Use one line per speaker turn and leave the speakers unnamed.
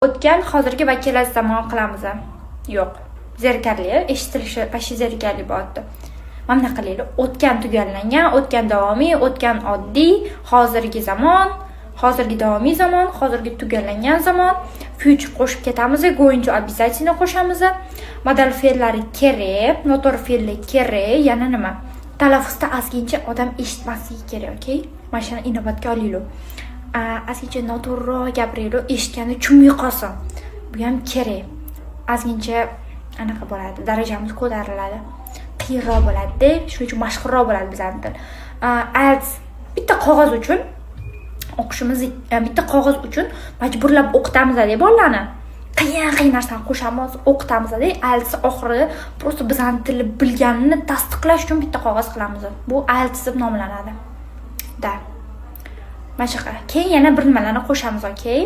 O'tgan, hozirgi va kelasi zamon qilamiz. Yo'q. Zerikarli, eshitilishi почти zerikarli bo'lyapti. Mana bunaqa qilaylik. O'tgan tugallangan, o'tgan davomiy, o'tgan oddiy, hozirgi zamon, hozirgi davomiy zamon, hozirgi tugallangan zamon. Future qo'shib ketamiz, going to обязательно qo'shamiz. Modal fe'llari kerak, noto'g'ri fe'llar kerak, yana nima? Talaffuzda ozgincha odam eshitmasligi kerak, okay? Mana shuni inobatga olaylik. Ozgincha noto'g'riroq gapiraylik, eshitganda tushunmay qolsin. Bu ham kerak. Ozgincha anaqa bo'ladi, darajamiz ko'tariladi. Qiyinroq bo'ladi, shuning uchun mashhurroq bo'ladi bizning til. IELTS bitta qog'oz uchun o'qishimiz, bitta qog'oz uchun majburlab o'qitamiz-da bolalarni. Qiyin narsani qo'shamiz, o'qitamiz-da. IELTS oxiri просто bizning tilni bilganini tasdiqlash uchun bitta qog'oz qilamiz. Bu IELTS deb nomlanadi. Da. Mana shunaqa. Keyin yana bir nimalarni qo'shamiz, okay?